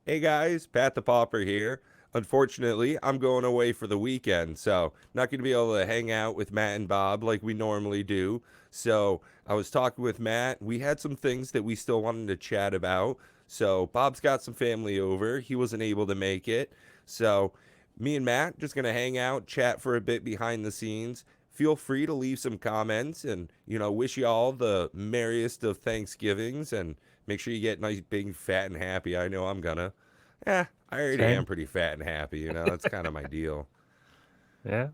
Hey guys, Pat the Pauper here. Unfortunately, I'm going away for the weekend, so not going to be able to hang out with Matt and Bob like we normally do. So I was talking with Matt. We had some things that we still wanted to chat about. So Bob's got some family over. He wasn't able to make it. So me and Matt just going to hang out, chat for a bit behind the scenes. Feel free to leave some comments and, wish you all the merriest of Thanksgivings and make sure you get nice, big, fat, and happy. I know I'm gonna. I already am Same. pretty fat and happy, That's kind of my deal. Yeah.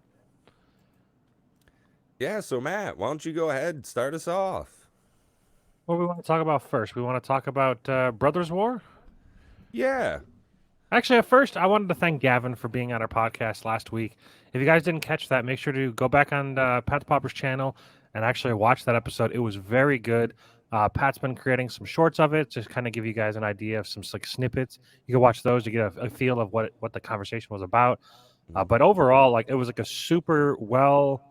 Yeah, so Matt, why don't you go ahead and start us off? What we want to talk about first? We want to talk about Brothers War. Yeah. Actually, at first, I wanted to thank Gavin for being on our podcast last week. If you guys didn't catch that, make sure to go back on Pat the Pauper's channel and actually watch that episode. It was very good. Pat's been creating some shorts of it, just kind of give you guys an idea of some like snippets. You can watch those to get a feel of what the conversation was about. But overall, like it was like a super well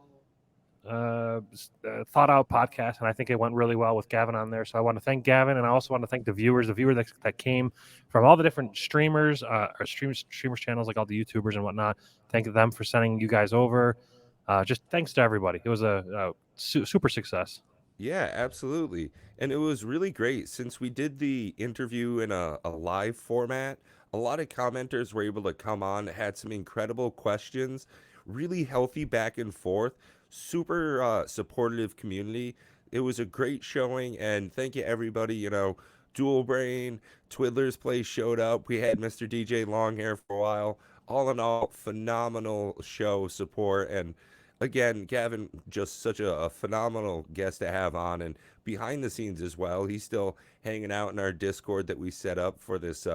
thought out podcast, and I think it went really well with Gavin on there. So I want to thank Gavin, and I also want to thank the viewers, that came from all the different streamers, or streamers channels, like all the YouTubers and whatnot. Thank them for sending you guys over. Just thanks to everybody. It was a super success. Yeah, absolutely. And it was really great since we did the interview in a live format. A lot of commenters were able to come on, had some incredible questions, really healthy back and forth, super supportive community. It was a great showing, and thank you everybody. Dual Brain, Twiddler's Place showed up. We had Mr. DJ Longhair for a while. All in all, phenomenal show support and again, Gavin, just such a phenomenal guest to have on, and behind the scenes as well. He's still hanging out in our Discord that we set up for this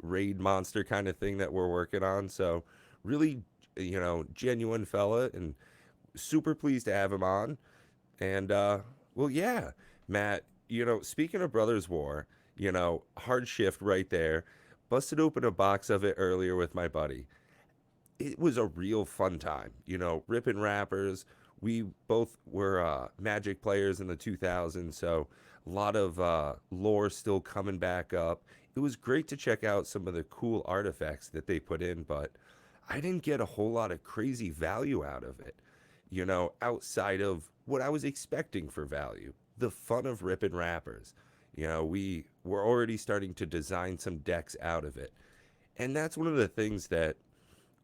raid monster kind of thing that we're working on. So, really, genuine fella, and super pleased to have him on. And well, yeah, Matt. Speaking of Brothers War, hard shift right there. Busted open a box of it earlier with my buddy. It was a real fun time, ripping rappers. We both were Magic players in the 2000s, so a lot of lore still coming back up. It was great to check out some of the cool artifacts that they put in, but I didn't get a whole lot of crazy value out of it, outside of what I was expecting for value. The fun of ripping rappers. We were already starting to design some decks out of it. And that's one of the things that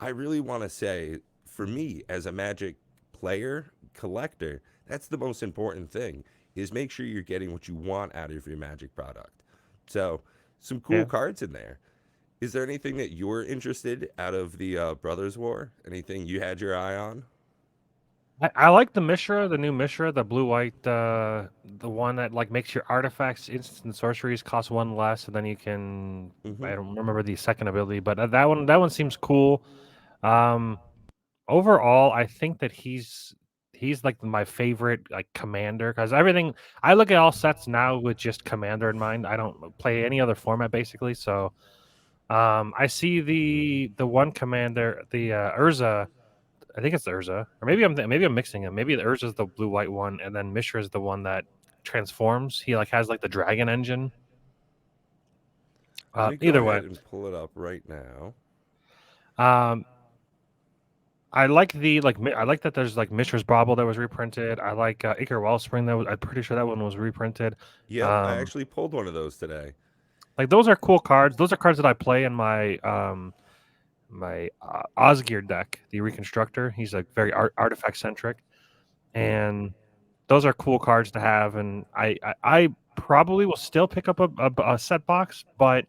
I really want to say, for me as a Magic player, collector, that's the most important thing is make sure you're getting what you want out of your Magic product. So, some cool Yeah. cards in there. Is there anything that you're interested out of the Brothers War? Anything you had your eye on? I like the Mishra, the new Mishra, the blue white, the one that like makes your artifacts, instant sorceries cost one less, and then you can. I Mm-hmm. don't remember the second ability, but that one seems cool. Um, Overall, I think that he's like my favorite like commander because everything I look at all sets now with just commander in mind. I don't play any other format basically, so I see the one commander, the Urza. I think it's the Urza, or maybe I'm mixing them. Maybe the Urza is the blue white one, and then Mishra is the one that transforms. He like has like the dragon engine. Let me go Either way, ahead and pull it up right now. um, I like I like that there's like Mishra's Bauble that was reprinted. I like Icar Wellspring I'm pretty sure that one was reprinted. Yep, I Um, actually pulled one of those today. like those are cool cards. Those are cards that I play in my Osgear deck, the Reconstructor. He's like very artifact centric, and those are cool cards to have. And I probably will still pick up a set box, but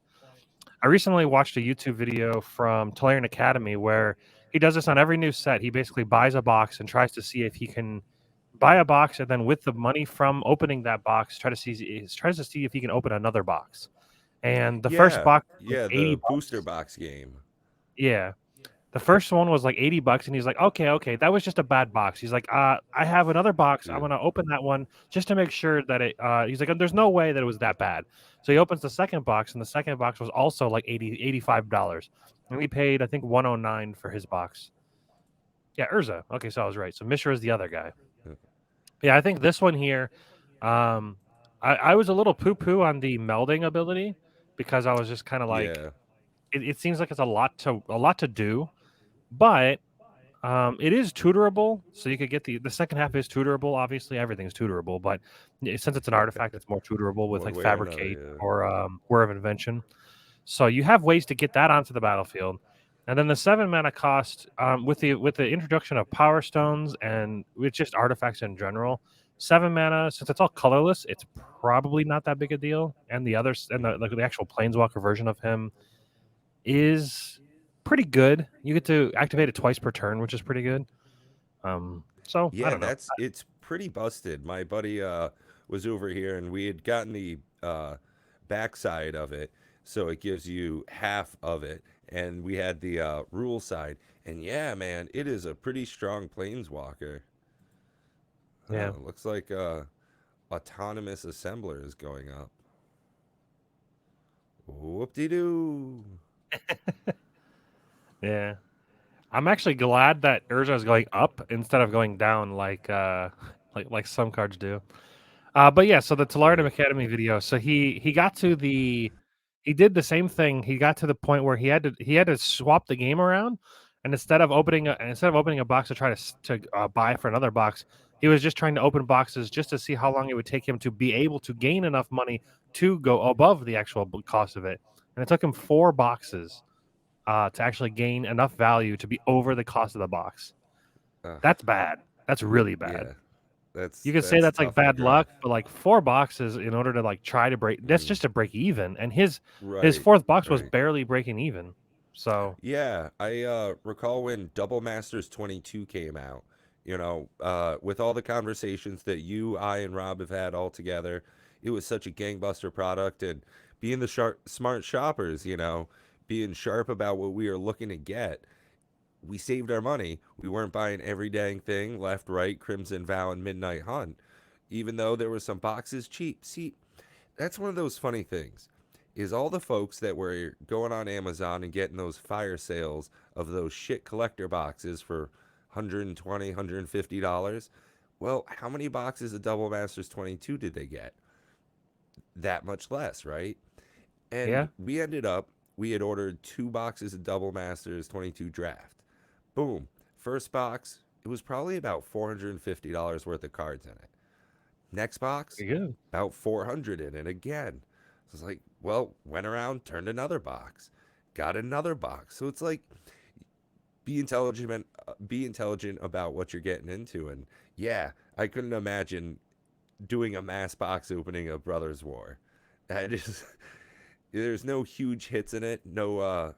I recently watched a YouTube video from Tolarian Academy where he does this on every new set. He basically buys a box and tries to see if he can buy a box, and then with the money from opening that box, tries to see if he can open another box. And the first Yeah, box was yeah, the booster $80. box game. Yeah. The first one was like $80, and he's like, okay, that was just a bad box. He's like, I have another box. I'm Yeah. gonna open that one just to make sure that it. He's like, there's no way that it was that bad. So he opens the second box, and the second box was also like $85, and he paid I think 109 for his box. Yeah, Urza. Okay, so I was right. So Mishra is the other guy. Yeah, I think this one here. I was a little poo poo on the melding ability because I was just kind of like Yeah. it seems like it's a lot to do, but it is tutorable, so you could get the second half is tutorable. Obviously, everything's tutorable, but since it's an artifact, it's more tutorable with One like way or another, fabricate yeah. or Word of Invention. So you have ways to get that onto the battlefield. And then the 7 mana cost, with the introduction of power stones and with just artifacts in general, 7 mana, since it's all colorless, it's probably not that big a deal. And the others and the Mhm. like the actual planeswalker version of him is pretty good. You get to activate it twice per turn, which is pretty good. So I Yeah, don't know. it's pretty busted. My buddy was over here and we had gotten the backside of it, so it gives you half of it, and we had the rule side. And yeah, man, it is a pretty strong planeswalker. Yeah, Looks like autonomous assembler is going up. Whoop-de-doo. yeah. I'm actually glad that Urza is going up instead of going down like some cards do. But yeah, so the Telaridum Right. Academy video. So he did the same thing. He got to the point where he had to swap the game around, and instead of opening a box to try to buy for another box, he was just trying to open boxes just to see how long it would take him to be able to gain enough money to go above the actual cost of it. And it took him 4 boxes to actually gain enough value to be over the cost of the box. Uh, That's bad. That's really bad. yeah, You could say that's that's like tough on the bad grind. luck, but like 4 boxes in order to like try to break that's Mm, just to break even. And his right, fourth box was right. barely breaking even. So Yeah, I recall when Double Masters 22 came out, with all the conversations that you, I, and Rob have had all together, it was such a gangbuster product. And being the smart shoppers, being sharp about what we are looking to get, we saved our money. We weren't buying every dang thing left, right, Crimson Vow, and Midnight Hunt, even though there were some boxes cheap. See, that's one of those funny things is all the folks that were going on Amazon and getting those fire sales of those shit collector boxes for 120, $150. Well, how many boxes of Double Masters 22 did they get? That much less, right? And yeah, we had ordered 2 boxes of Double Masters 22 draft. Boom. First box, it was probably about $450 worth of cards in it. Next box, pretty good. about 400 in it again. So it's like, well, went around, turned another box, got another box. So it's like be intelligent about what you're getting into. And yeah, I couldn't imagine doing a mass box opening of Brothers War. That is, there's no huge hits in it. No,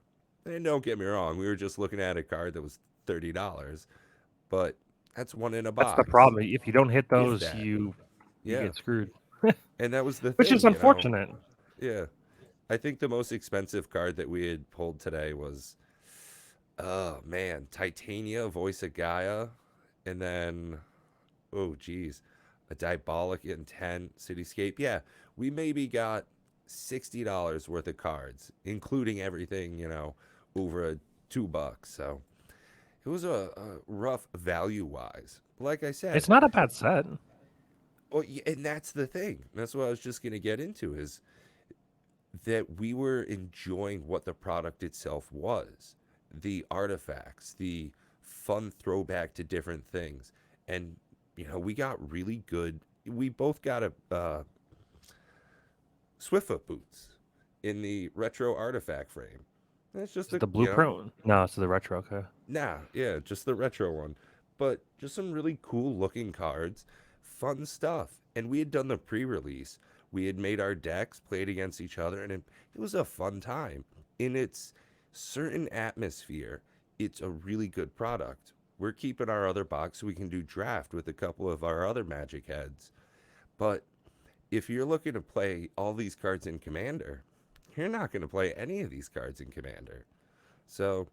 and don't get me wrong, we were just looking at a card that was $30, but that's one in a That's the box, problem. If you don't hit if those, that. you Yeah, get screwed. and that was the Which is thing. unfortunate. Yeah. I think the most expensive card that we had pulled today was, oh man, Titania, Voice of Gaia, and then, oh geez, a Diabolic Intent, Cityscape. Yeah, we maybe got $60 worth of cards, including everything, over $2. So it was a rough value wise. Like I said, It's not a bad set. well, and that's the thing. That's what I was just gonna get into is that we were enjoying what the product itself was, the artifacts, the fun throwback to different things. And, we got really good. We both got a Swiftfoot boots in the retro artifact frame. That's just Is it a, the blueprint one? No, it's the retro. Okay. yeah, just the retro one. But just some really cool looking cards, fun stuff. And we had done the pre release. We had made our decks, played against each other, and it was a fun time. In its certain atmosphere, it's a really good product. We're keeping our other box so we can do draft with a couple of our other magic heads. But if you're looking to play all these cards in Commander, you're not going to play any of these cards in Commander. So,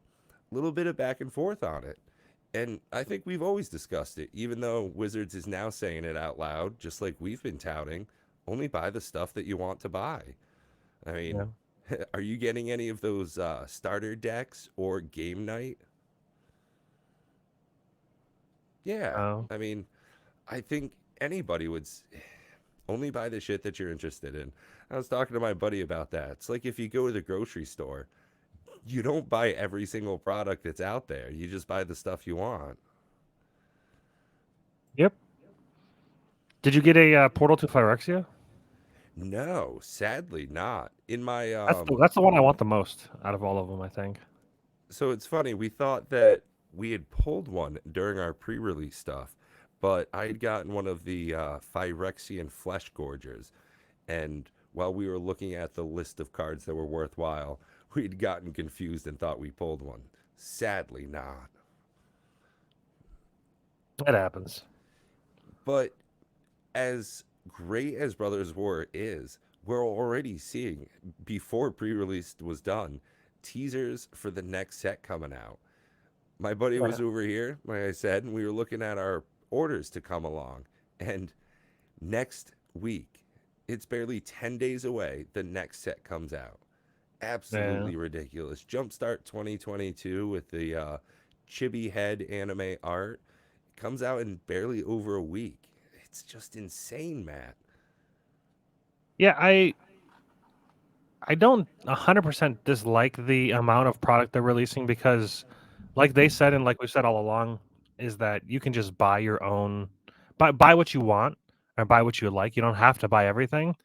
a little bit of back and forth on it. And I think we've always discussed it, even though Wizards is now saying it out loud, just like we've been touting. Only buy the stuff that you want to buy. I Yeah. mean, are you getting any of those starter decks or game night? Yeah. Oh. I mean, I think anybody would only buy the shit that you're interested in. I was talking to my buddy about that. It's like if you go to the grocery store, You don't buy every single product that's out there. You just buy the stuff you want. Yep. Did you get a portal to Phyrexia? No, sadly not. In my That's the one I want the most out of all of them, I think. so it's funny, we thought that we had pulled one during our pre-release stuff, but I had gotten one of the Phyrexian Flesh Gorgers, and while we were looking at the list of cards that were worthwhile, we'd gotten confused and thought we pulled one. Sadly not. It happens. But as great as Brothers War is, we're already seeing, before pre-release was done, teasers for the next set coming out. My buddy Yeah. was over here, like I said, and we were looking at our orders to come along. And next week, it's barely 10 days away, the next set comes out. Yeah. Absolutely ridiculous. Jumpstart 2022 with the chibi head anime art comes out in barely over a week. It's just insane, Matt. Yeah, I don't 100% dislike the amount of product they're releasing because, like they said, and like we've said all along, is that you can just buy your own, buy what you want or buy what you like. You don't have to buy everything.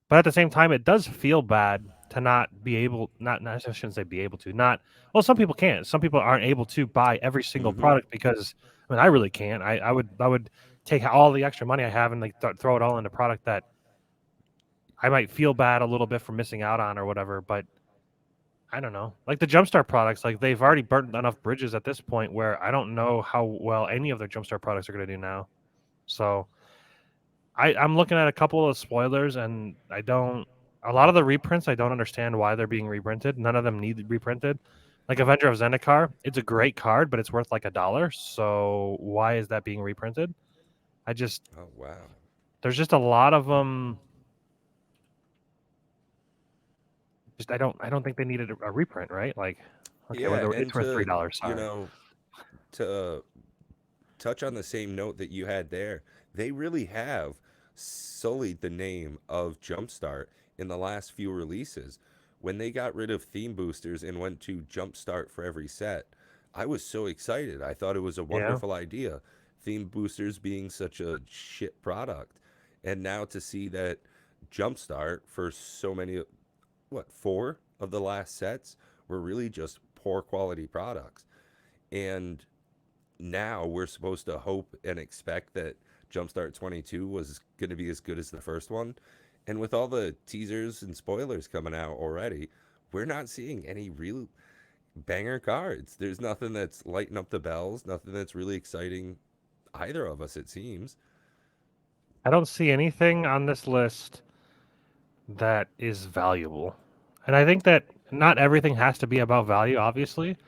But at the same time, it does feel bad to not be able, not I shouldn't say be able to, not, well, some people can't. Some people aren't able to buy every single Mm-hmm. product because, I mean, I really can't. I would take all the extra money I have and like throw it all into product that I might feel bad a little bit for missing out on or whatever, but I don't know. Like the Jumpstart products, like they've already burnt enough bridges at this point where I don't know how well any of their Jumpstart products are going to do now. So I'm looking at a couple of spoilers, and I don't. A lot of the reprints, I don't understand why they're being reprinted. None of them need reprinted. Like Avenger of Zendikar, it's a great card, but it's worth like $1. So why is that being reprinted? I just Oh, wow. there's just a lot of them. Just I don't think they needed a reprint, right? Like, okay, well, Yeah, and it's worth to, $3. you Sorry. know, to touch on the same note that you had there, they really have sullied the name of Jumpstart in the last few releases. When they got rid of theme boosters and went to Jumpstart for every set, I was so excited. I thought it was a Yeah. wonderful idea. Theme boosters being such a shit product. And now to see that Jumpstart for so many, what, four of the last sets were really just poor quality products. And now we're supposed to hope and expect that Jumpstart 22 was going to be as good as the first one. And with all the teasers and spoilers coming out already, we're not seeing any real banger cards. There's nothing that's lighting up the bells, nothing that's really exciting either of us, it seems. I don't see anything on this list that is valuable. And I think that not everything has to be about value, obviously,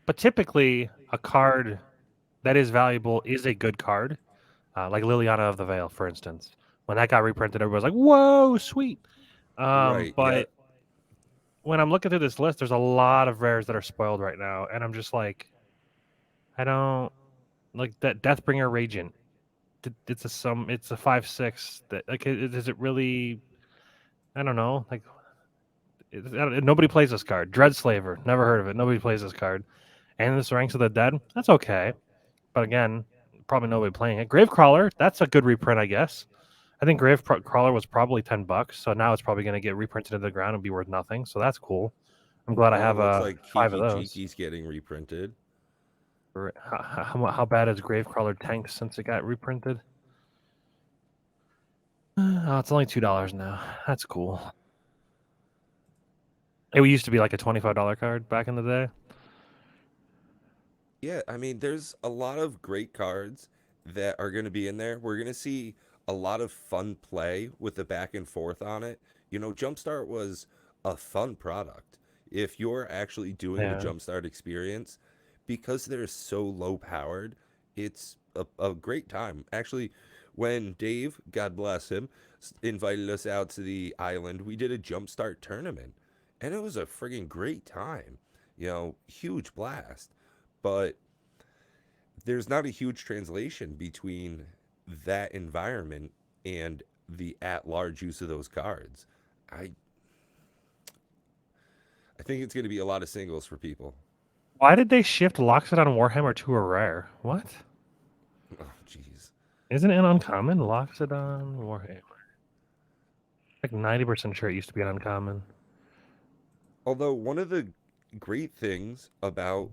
but typically a card that is valuable is a good card. Like Liliana of the Veil, for instance. When that got reprinted, everybody was like, "Whoa, sweet!" Right, yeah. But when I'm looking through this list, there's a lot of rares that are spoiled right now, and I'm just like, I don't like that Deathbringer Radiant. It's a 5/6. That like, is it really? I don't know. Like, nobody plays this card. Dreadslaver, never heard of it. Nobody plays this card. And this Ranks of the Dead, that's okay. But again, probably nobody playing it. Gravecrawler, that's a good reprint, I guess. I think Gravecrawler was probably $10, so now it's probably going to get reprinted into the ground and be worth nothing. So that's cool. I'm glad I Well, it have looks like five of Kiki those. Jiki's getting reprinted. How bad has Gravecrawler tanked since it got reprinted? Oh, it's only $2 now. That's cool. It used to be like a $25 card back in the day. Yeah, I mean, there's a lot of great cards that are going to be in there. We're going to see a lot of fun play with the back and forth on it. You know, Jumpstart was a fun product. If you're actually doing the Yeah. Jumpstart experience, because they're so low powered, it's a great time. Actually, when Dave, God bless him, invited us out to the island, we did a Jumpstart tournament, and it was a friggin' great time. You know, huge blast. But there's not a huge translation between that environment and the at large use of those cards. I I think it's going to be a lot of singles for people. Why did they shift Loxodon Warhammer to a rare? What? Oh, jeez. Isn't it an uncommon? Loxodon Warhammer. Like 90% sure it used to be an uncommon. Although, one of the great things about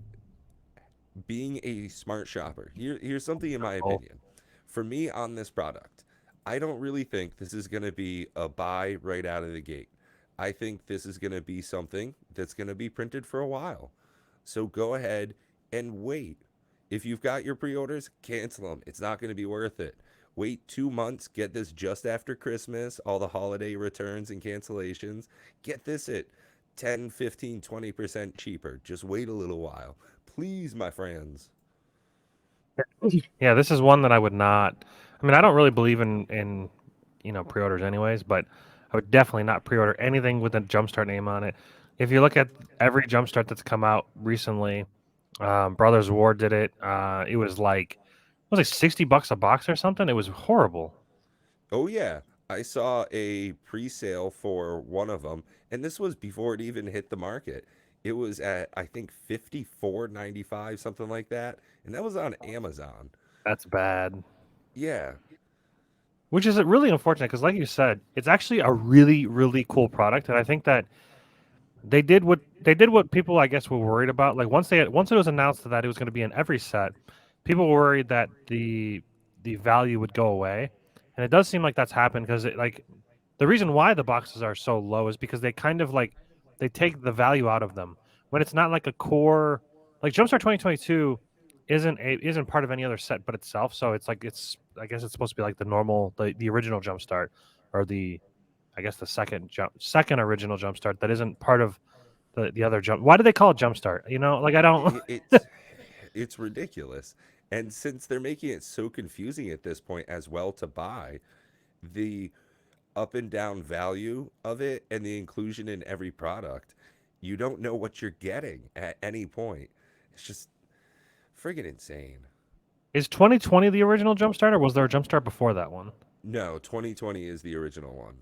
being a smart shopper, here's something in my Oh, opinion. For me on this product, I don't really think this is going to be a buy right out of the gate. I think this is going to be something that's going to be printed for a while. So go ahead and wait. If you've got your pre orders, cancel them. It's not going to be worth it. Wait 2 months, get this just after Christmas, all the holiday returns and cancellations. Get this at 10, 15, 20% cheaper. Just wait a little while. Please, my friends. yeah, this is one that I would not. I mean, I don't really believe in pre-orders anyways, but I would definitely not pre-order anything with a Jumpstart name on it. If you look at every Jumpstart that's come out recently, Brothers War did it. It was like $60 a box or something. It was horrible. Oh, yeah. I saw a pre sale for one of them, and this was before it even hit the market. It was at, I think, 54.95, something like that. And that was on Amazon. That's bad. Yeah. Which is really unfortunate because, like you said, it's actually a really, really cool product, and I think that they did what people I guess were worried about. Like once it was announced that it was going to be in every set, people were worried that the value would go away, and it does seem like that's happened because the reason why the boxes are so low is because they kind of like they take the value out of them when it's not like a core like Jumpstart 2022 isn't part of any other set but itself. So it's like it's I guess it's supposed to be like the original Jumpstart or the I guess the second original Jumpstart that isn't part of the other jump. Why do they call it Jumpstart? Like I don't. It's it's ridiculous. And since they're making it so confusing at this point as well to buy, the up and down value of it and the inclusion in every product, you don't know what you're getting at any point. It's just friggin' insane. Is 2020 the original Jumpstart or was there a Jumpstart before that one? No, 2020 is the original one.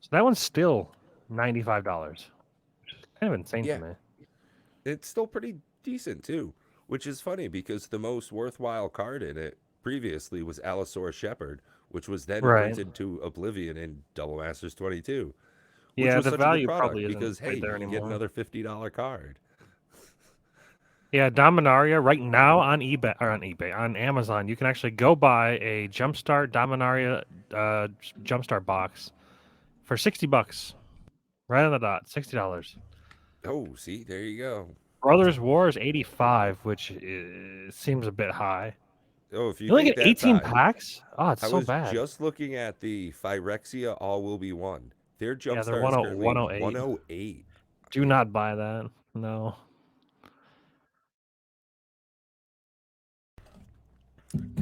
So that one's still $95. Kind of insane to Yeah, me. it's still pretty decent too, which is funny because the most worthwhile card in it previously was Allosaurus Shepherd, which was then Right. printed to oblivion in Double Masters 22, which Yeah, was the such a good value probably product isn't because hey, right there you can get anymore. another $50 card. Yeah, Dominaria right now on Amazon, you can actually go buy a Jumpstart Dominaria Jumpstart box for $60. Right on the dot, $60. Oh, see, there you go. Brothers War is 85, which seems a bit high. Oh, if you You only think get that's 18 high, packs? Oh, it's I so was bad. just looking at the Phyrexia All Will Be One. Their Yeah, they're Jumpstart is currently 108. 108. Do not buy that. No.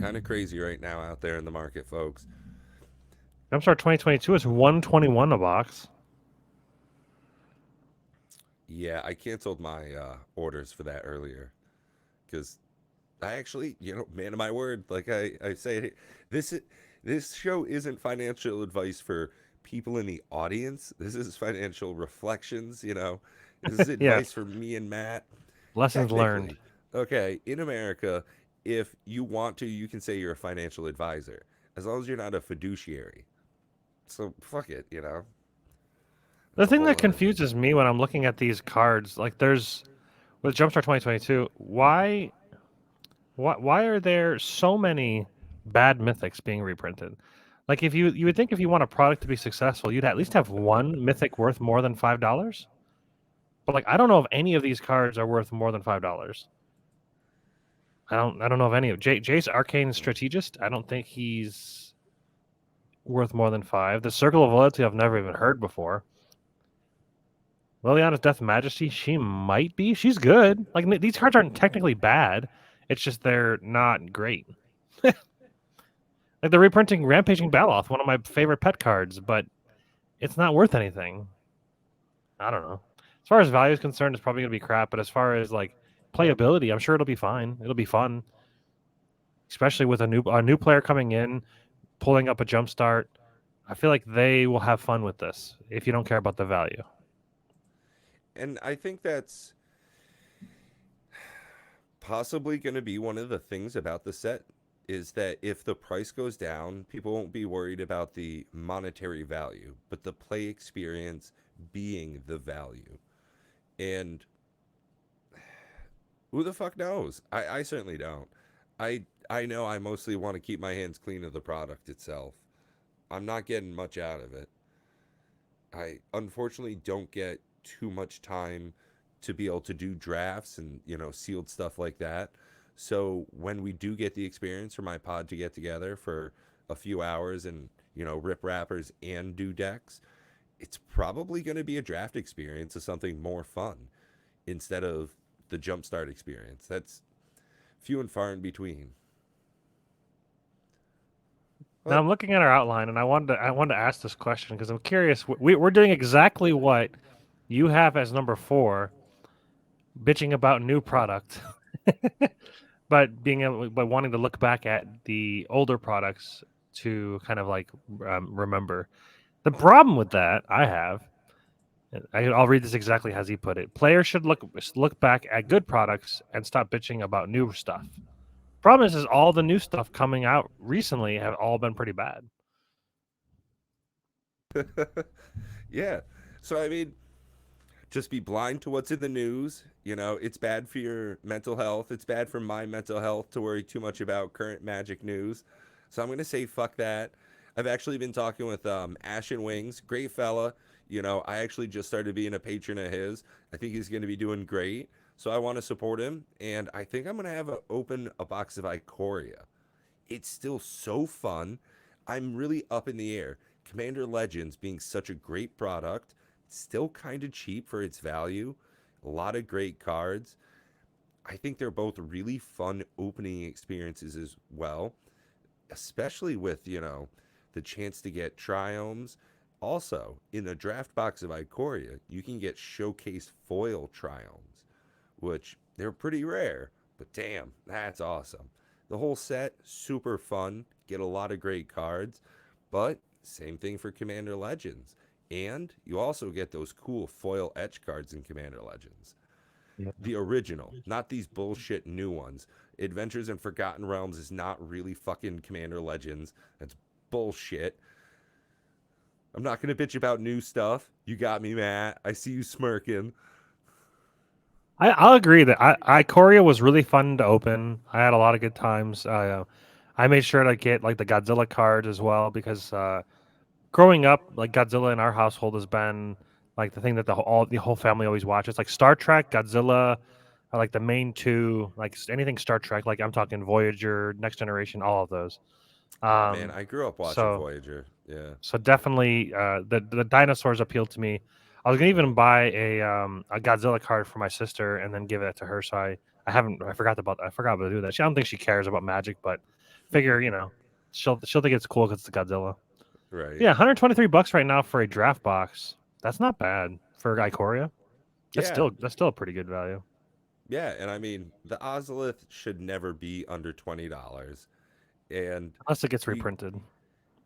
Kind of crazy right now out there in the market, folks. Jumpstart 2022 is 121 a box. Yeah, I canceled my orders for that earlier because I actually, man of my word, like I say, this this show isn't financial advice for people in the audience. This is financial reflections. This is Yeah, advice for me and Matt. lessons learned. Technically, okay, in America, if you want to, you can say you're a financial advisor as long as you're not a fiduciary. So fuck it. The That's a thing whole that other thing. confuses me when I'm looking at these cards, like there's with Jumpstart 2022, why are there so many bad mythics being reprinted? Like if you would think if you want a product to be successful, you'd at least have one mythic worth more than $5. But like I don't know if any of these cards are worth more than $5. I don't know of any of Jace Arcane Strategist. I don't think he's worth more than five. The Circle of Loyalty I've never even heard before. Liliana's Death Majesty, she might be. She's good. Like these cards aren't technically bad. It's just they're not great. Like they're reprinting Rampaging Baloth, one of my favorite pet cards, but it's not worth anything. I don't know. As far as value is concerned, it's probably gonna be crap. But as far as like playability, I'm sure it'll be fine. It'll be fun, especially with a new player coming in, pulling up a jump start. I feel like they will have fun with this if you don't care about the value. And I think that's possibly going to be one of the things about the set is that if the price goes down, people won't be worried about the monetary value, but the play experience being the value. And who the fuck knows? I certainly don't. I know I mostly want to keep my hands clean of the product itself. I'm not getting much out of it. I unfortunately don't get too much time to be able to do drafts and, sealed stuff like that. So when we do get the experience for my pod to get together for a few hours and, rip wrappers and do decks, it's probably going to be a draft experience of something more fun instead of the jumpstart experience. That's few and far in between. Now But I'm looking at our outline, and I wanted to ask this question because I'm curious. We're doing exactly what you have as number four, bitching about new product, but wanting to look back at the older products to kind of like remember. The problem with that I have, I'll read this exactly as he put it. Players should look back at good products and stop bitching about new stuff. Problem is all the new stuff coming out recently have all been pretty bad. yeah. So I mean, just be blind to what's in the news. It's bad for your mental health. It's bad for my mental health to worry too much about current Magic news. So I'm gonna say fuck that. I've actually been talking with Ashen Wings, great fella. I actually just started being a patron of his. I think he's gonna be doing great. So I want to support him, and I think I'm gonna have open a box of Ikoria. It's still so fun. I'm really up in the air. Commander Legends being such a great product, still kind of cheap for its value. A lot of great cards. I think they're both really fun opening experiences as well, especially with, the chance to get triomes. Also, in the draft box of Ikoria, you can get showcase foil triomes, which they're pretty rare, but damn, that's awesome. The whole set, super fun, get a lot of great cards, but same thing for Commander Legends. And you also get those cool foil etch cards in Commander Legends. Yeah. The original, not these bullshit new ones. Adventures in Forgotten Realms is not really fucking Commander Legends. That's bullshit. I'm not gonna bitch about new stuff. You got me, Matt. I see you smirking. I'll agree that Ikoria was really fun to open. I had a lot of good times. I made sure to get like the Godzilla cards as well because growing up, like Godzilla in our household has been like the thing that the whole family always watches. Like Star Trek, Godzilla are like the main two. Like anything Star Trek, like I'm talking Voyager, Next Generation, all of those. Oh man, Um, I grew up watching so Voyager. Yeah. so definitely the dinosaurs appealed to me. I was gonna even buy a Godzilla card for my sister and then give it to her. So I haven't I forgot to do that. I don't think she cares about Magic, but figure she'll think it's cool because it's Godzilla. Right. Yeah, $123 right now for a draft box. That's not bad for Ikoria. Yeah. That's still a pretty good value. Yeah, and I mean, the Ozolith should never be under $20. And Unless it gets we reprinted.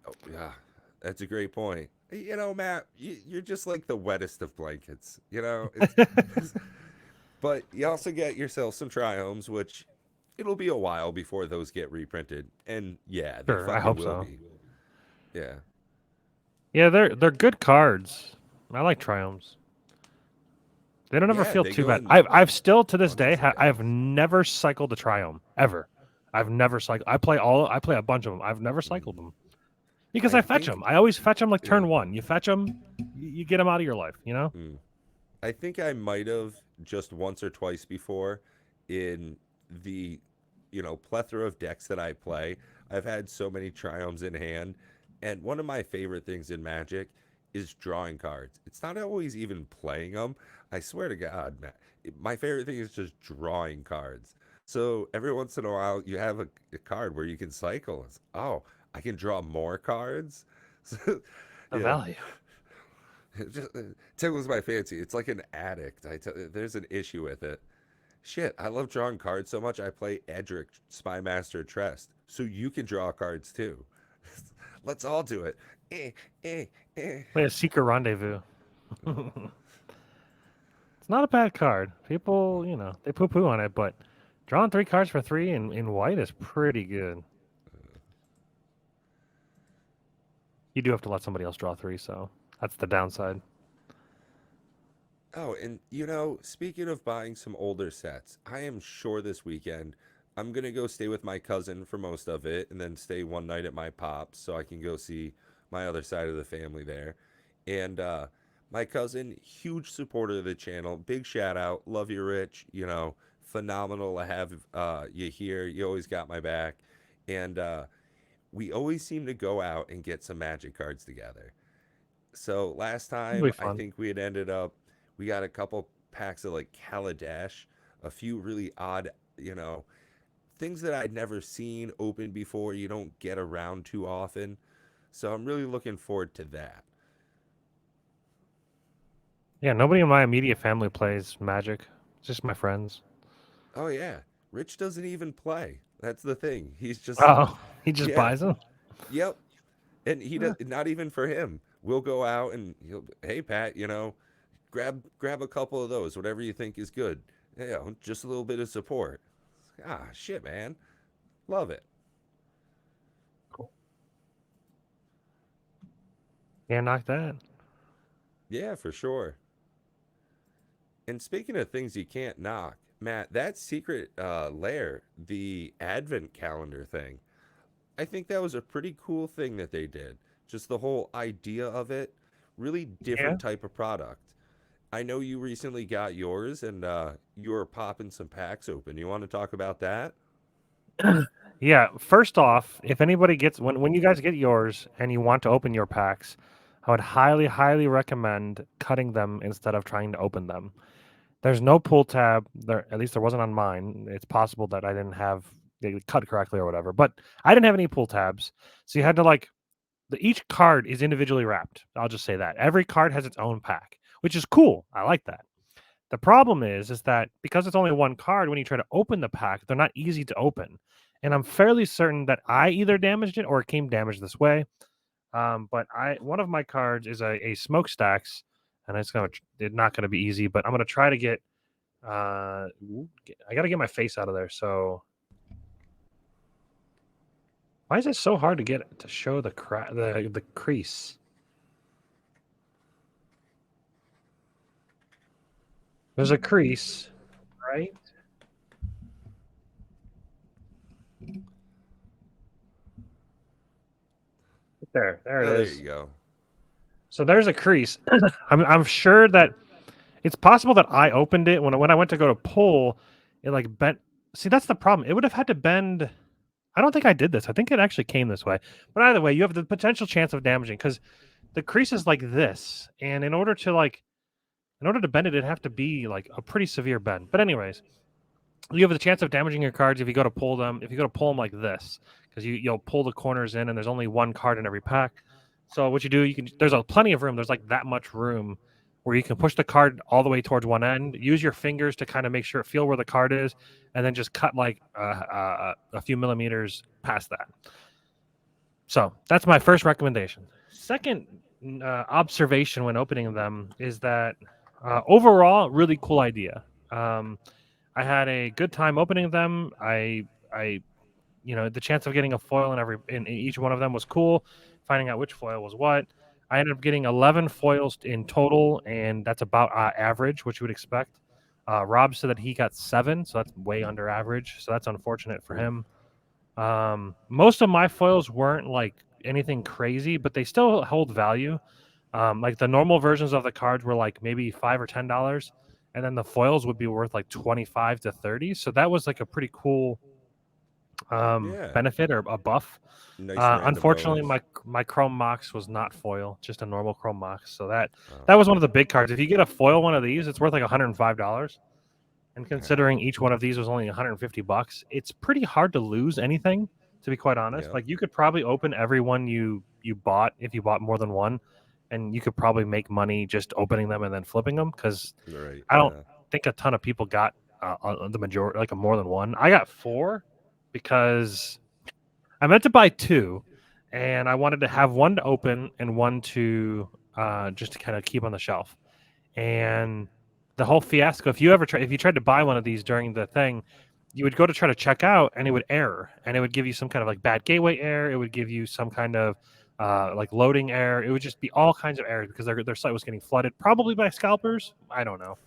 oh, yeah, that's a great point. Matt, you're just like the wettest of blankets. It's but you also get yourself some triomes, which it'll be a while before those get reprinted. And yeah, they Sure, I fucking hope will so. be. Yeah. Yeah, they're good cards. I like Triomes. They don't ever Yeah, feel they too go bad. in I've still to this bunches day of I've decks. never cycled a Triome ever. I've never cycled. I play a bunch of them. I've never cycled them because I I fetch them. think I always fetch them like yeah. turn one. You fetch them, you get them out of your life. Mm. I think I might have just once or twice before in the, plethora of decks that I play. I've had so many triomes in hand. And one of my favorite things in Magic is drawing cards. It's not always even playing them. I swear to God, Matt, my favorite thing is just drawing cards. So every once in a while, you have a card where you can cycle. Oh, I can draw more cards. So, The yeah, value. it just tickles my fancy. It's like an addict. There's an issue with it. Shit, I love drawing cards so much. I play Edric Spymaster Trest, so you can draw cards too. Let's all do it. Eh, eh, eh. Play a secret rendezvous. It's not a bad card. People, they poo poo on it, but drawing 3 cards for 3 in white is pretty good. You do have to let somebody else draw 3, so that's the downside. Oh, and speaking of buying some older sets, I am sure this weekend I'm gonna go stay with my cousin for most of it and then stay one night at my pop's so I can go see my other side of the family there. And my cousin, huge supporter of the channel. Big shout out. Love you, Rich. Phenomenal to have you here. You always got my back. And we always seem to go out and get some magic cards together. So last It'll be time, I fun. think we had ended up, we got a couple packs of like Kaladesh, a few really odd, things that I'd never seen open before. You don't get around too often. So I'm really looking forward to that. Yeah, nobody in my immediate family plays Magic. It's just my friends. Oh, yeah. Rich doesn't even play. That's the thing. He's just, Oh, he just yeah, buys them. yep. And he Eh, does not even for him. We'll go out and hey, Pat, grab a couple of those, whatever you think is good. Just a little bit of support. Ah, shit, man. Love it. cool. Can't knock that. Yeah, for sure. And speaking of things you can't knock, Matt, that secret lair, the advent calendar thing, I think that was a pretty cool thing that they did. Just the whole idea of it, really Yeah. different type of product. I know you recently got yours and you were popping some packs open. You want to talk about that? Yeah, first off, if anybody gets when you guys get yours and you want to open your packs, I would highly, highly recommend cutting them instead of trying to open them. There's no pull tab there, at least there wasn't on mine. It's possible that I didn't have they cut correctly or whatever, but I didn't have any pull tabs. So you had to each card is individually wrapped. I'll just say that. Every card has its own pack, which is cool. I like that. The problem is that because it's only one card, when you try to open the pack, they're not easy to open. And I'm fairly certain that I either damaged it or it came damaged this way. But I one of my cards is a smokestacks, and it's not gonna be easy. But I'm gonna try to get. I got to get my face out of there. So why is it so hard to get to show the crease? There's a crease, right? There it Oh, there is. you go. So there's a crease. I'm sure that it's possible that I opened it when I went to go to pull, it like bent. See, that's the problem. It would have had to bend. I don't think I did this. I think it actually came this way. But either way, you have the potential chance of damaging because the crease is like this, and in order to bend it, it'd have to be like a pretty severe bend. But anyways, you have the chance of damaging your cards if you go to pull them. If you go to pull them like this, because you'll pull the corners in, and there's only one card in every pack. So what you do, there's plenty of room. There's like that much room where you can push the card all the way towards one end. Use your fingers to kind of make sure feel where the card is, and then just cut like a few millimeters past that. So that's my first recommendation. Second observation when opening them is that overall, really cool idea. Um, I had a good time opening them. I the chance of getting a foil in each one of them was cool. Finding out which foil was what. I ended up getting 11 foils in total, and that's about average, which you would expect. Rob said that he got 7, so that's way under average. So that's unfortunate for Oof. him. Most of my foils weren't like anything crazy, but they still hold value. Like the normal versions of the cards were like maybe $5 or $10, and then the foils would be worth like 25 to 30. So that was like a pretty cool Yeah. benefit or a buff. Nice random Unfortunately, bonus. my Chrome Mox was not foil, just a normal Chrome Mox. So Oh, that was one of the big cards. If you get a foil one of these, it's worth like $105. And wow. considering each one of these was only $150, it's pretty hard to lose anything. To be quite honest, Yep. like you could probably open every one you bought if you bought more than one, and you could probably make money just opening them and then flipping them because Right. I don't Yeah. think a ton of people got the majority like a more than one. I got 4 because I meant to buy 2, and I wanted to have one to open and one to just to kind of keep on the shelf. And the whole fiasco. If you tried to buy one of these during the thing, you would go to try to check out, and it would error, and it would give you some kind of like bad gateway error. It would give you some kind of like loading error. It would just be all kinds of errors because their site was getting flooded, probably by scalpers. I don't know.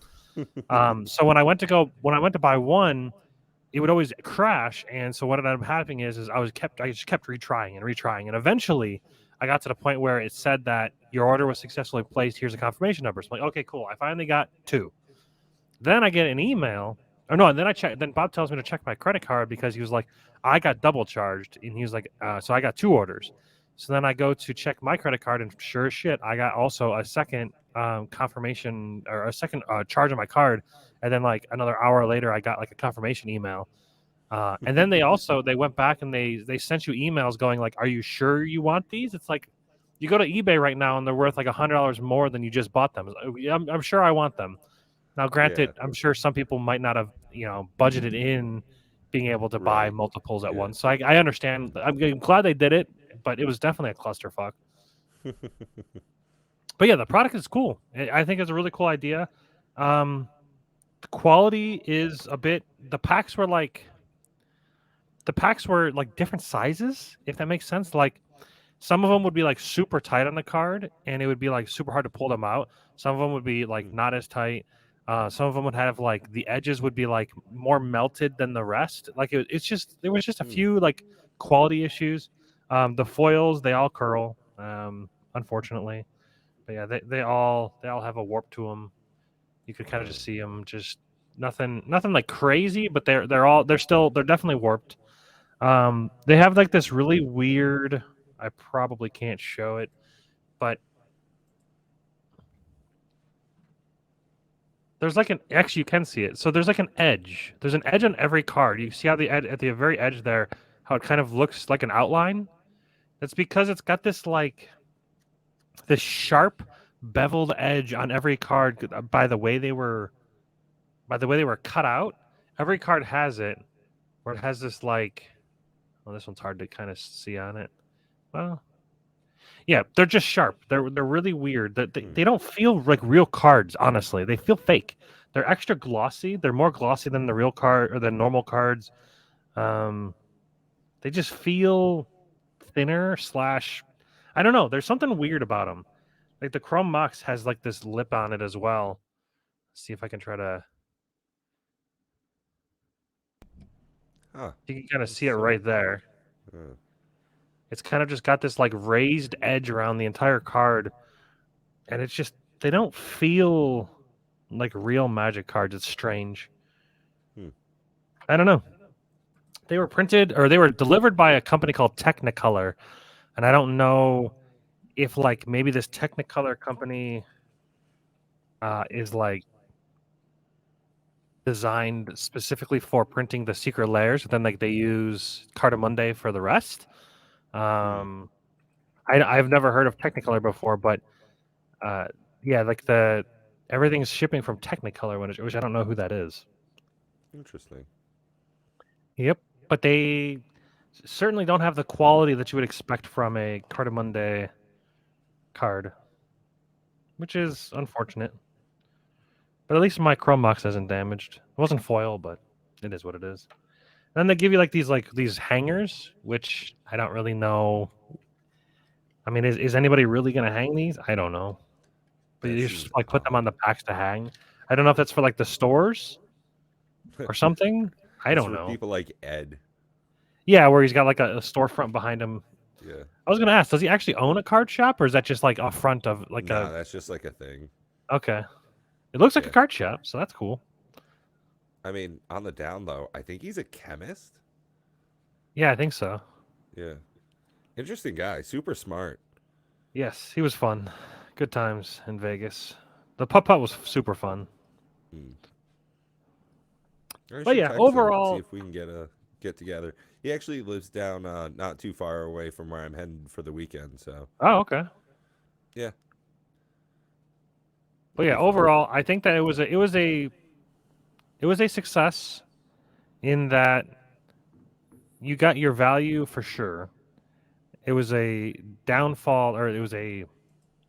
So when I went to buy one, it would always crash. And so what ended up happening is I just kept retrying and retrying, and eventually I got to the point where it said that your order was successfully placed. Here's a confirmation number. So I'm like, okay, cool. I finally got two. Then I get an email. Or no, and then I check. Then Bob tells me to check my credit card because he was like, I got double charged, and he was like, so I got two orders. So then I go to check my credit card, and sure as shit, I got also a second confirmation or a second charge on my card, and then like another hour later, I got like a confirmation email. And then they went back and they sent you emails going like, "Are you sure you want these?" It's like you go to eBay right now and they're worth like $100 more than you just bought them. I'm sure I want them. Now, Yeah. granted, I'm sure some people might not have budgeted in being able to buy Right. multiples at Yeah. once. So I understand. I'm glad they did it, but it was definitely a clusterfuck. But yeah, the product is cool. I think it's a really cool idea. The quality is a bit. The packs were like different sizes, if that makes sense. Like some of them would be like super tight on the card, and it would be like super hard to pull them out. Some of them would be like Mm, not as tight. Some of them would have like the edges would be like more melted than the rest. Like it's just there was just a mm, few like quality issues. The foils they all curl, unfortunately. But yeah, they all have a warp to them. You could kind of oh, just see them, just nothing like crazy, but they're definitely warped. They have like this really weird. I probably can't show it, but there's like an actually you can see it. So there's like an edge. There's an edge on every card. You see how the edge at the very edge there, how it kind of looks like an outline. That's because it's got this sharp beveled edge on every card by the way they were cut out. Every card has it, where it has this like. Well, this one's hard to kind of see on it. Well, yeah, they're just sharp. They're really weird. mm, They don't feel like real cards. Honestly, they feel fake. They're extra glossy. They're more glossy than the real card or the normal cards. Um, they just feel thinner slash. I don't know. There's something weird about them. Like the Chrome Mox has like this lip on it as well. Let's see if I can try to. huh. You can kind of Let's see it see. right there. Uh, It's kind of just got this like raised edge around the entire card, and it's just they don't feel like real Magic cards. It's strange. hmm. I don't know. They were printed or they were delivered by a company called Technicolor, and I don't know if like maybe this Technicolor company is like designed specifically for printing the secret layers, but then like they use Cardamonde for the rest. Hmm. Um, I've never heard of Technicolor before, but uh, yeah, like the everything's shipping from Technicolor, which I don't know who that is. Interesting. Yep, but they certainly don't have the quality that you would expect from a Cardamonde card, which is unfortunate. But at least my Chrome box isn't damaged. It wasn't foil, but it is what it is. Then they give you like these hangers, which I don't really know. I mean, is anybody really gonna hang these? I don't know. But That you just seems like put them odd. on the packs to hang. I don't know if that's for like the stores or something. I That's don't for know. people like Ed. Yeah, where he's got like a storefront behind him. Yeah. I was gonna ask, does he actually own a card shop, or is that just like a front of like a? Nah, that's just like a thing. Okay, it looks like a Yeah. card shop, so that's cool. I mean, on the down low, I think he's a chemist. Yeah, I think so. Yeah. Interesting guy. Super smart. Yes, he was fun. Good times in Vegas. The putt putt was super fun. Hmm. I But should yeah, text him and see overall, if we can get together. He actually lives down not too far away from where I'm heading for the weekend, so oh okay. yeah, But it'll yeah, be fun. overall, I think that it was a success in that you got your value for sure. It was a downfall, or it was a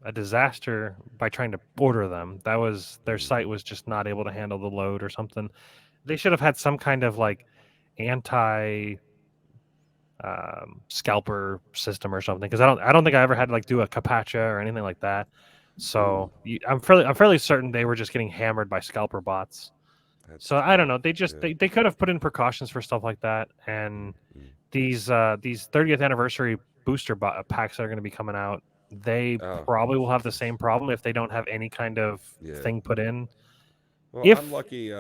a disaster by trying to order them. That was their Mm, site was just not able to handle the load or something. They should have had some kind of like anti scalper system or something because I don't think I ever had to like do a capacha or anything like that. ooh, So I'm fairly certain they were just getting hammered by scalper bots. that's So I don't tough. know. They just Yeah. they could have put in precautions for stuff like that. Mm, And mm. these 30th anniversary packs that are going to be coming out, they Oh, probably will have the same problem if they don't have any kind of yeah. thing put in. Well, I'm If lucky,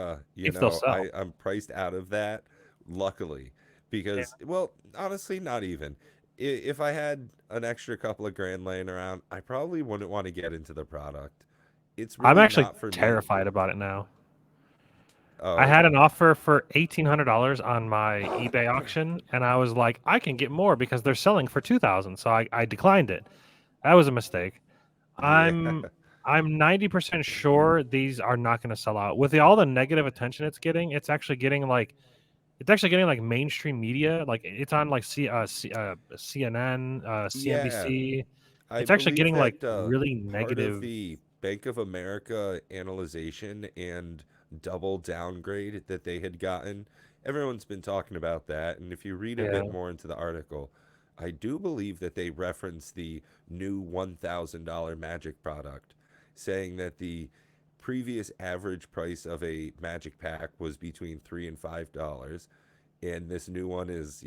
if they'll sell. I'm priced out of that, luckily, Yeah. because, well, honestly, not even. If I had an extra couple of grand laying around, I probably wouldn't want to get into the product. It's I'm really actually not for me. terrified about it now. I Oh, had an offer for $1,800 on my eBay auction, and I was like, I can get more because they're selling for 2,000. So I declined it. That was a mistake. yeah, I'm 90% sure these are not going to sell out. With all the negative attention it's actually getting like mainstream media. Like it's on like CNN, yeah. CNBC. I It's actually believe getting like that really part of negative. the Bank of America analyzation and double downgrade that they had gotten, everyone's been talking about that. And if you read a bit Yeah, more into the article, I do believe that they reference the new $1,000 Magic product, saying that the previous average price of a Magic pack was between $3 and $5, and this new one is,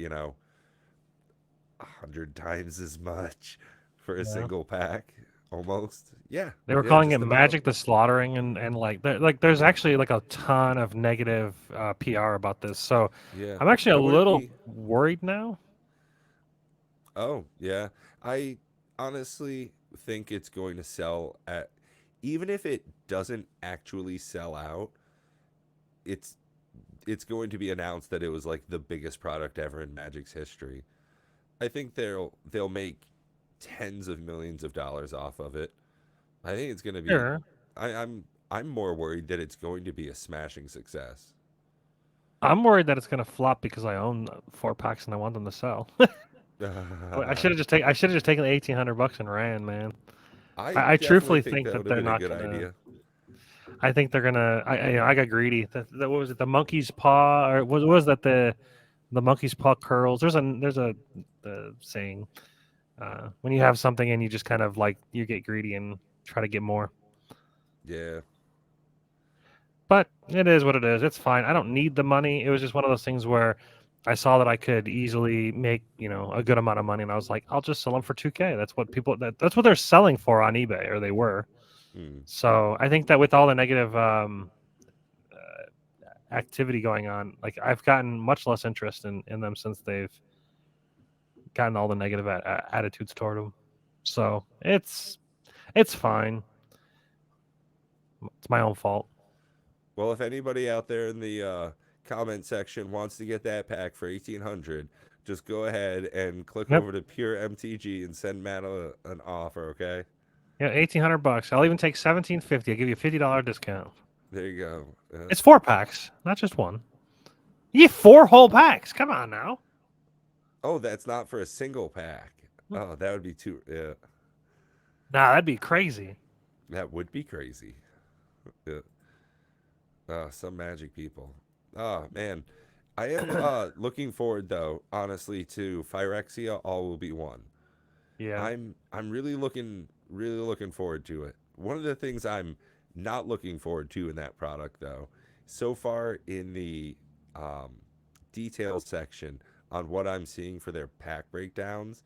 100 times as much for a yeah. single pack, almost. Yeah, They were yeah, calling it just about. Magic the Slaughtering, and like there's actually like a ton of negative PR about this. So Yeah, I'm actually I a wouldn't little be. worried now. Oh, yeah. I honestly think it's going to sell at, even if it doesn't actually sell out, it's it's going to be announced that it was like the biggest product ever in Magic's history. I think they'll make tens of millions of dollars off of it. I think it's going to be. Sure. I'm more worried that it's going to be a smashing success. I'm worried that it's gonna flop because I own 4 packs and I want them to sell. I should have just taken the $1,800 and ran, man. I I definitely truthfully think think that that would have they're been a not good gonna. idea. I think they're gonna. I got greedy. What was it? The monkey's paw, or was that the monkey's paw curls? There's a the saying. When you have something and you just kind of like you get greedy and try to get more. Yeah. But it is what it is. It's fine. I don't need the money. It was just one of those things where I saw that I could easily make, a good amount of money, and I was like, I'll just sell them for 2K. That's what they're selling for on eBay, or they were. Hmm. So I think that with all the negative activity going on, like I've gotten much less interest in them since they've gotten all the negative attitudes toward them. So it's fine. It's my own fault. Well, if anybody out there in the comment section wants to get that pack for 1800, just go ahead and click Yep. over to Pure MTG and send Matt an offer, okay? Yeah, $1,800. I'll even take 1750. I'll give you a $50 discount. There you go. It's 4 packs, not just one. You get 4 whole packs. Come on now. Oh, that's not for a single pack. Nah, Oh, that would be too. Yeah, that'd be crazy. that would be crazy. Yeah. Some magic people. Oh man, I am looking forward though, honestly, to Phyrexia. All will be one. Yeah. I'm really looking forward to it. One of the things I'm not looking forward to in that product though, so far in the um, details section on what I'm seeing for their pack breakdowns,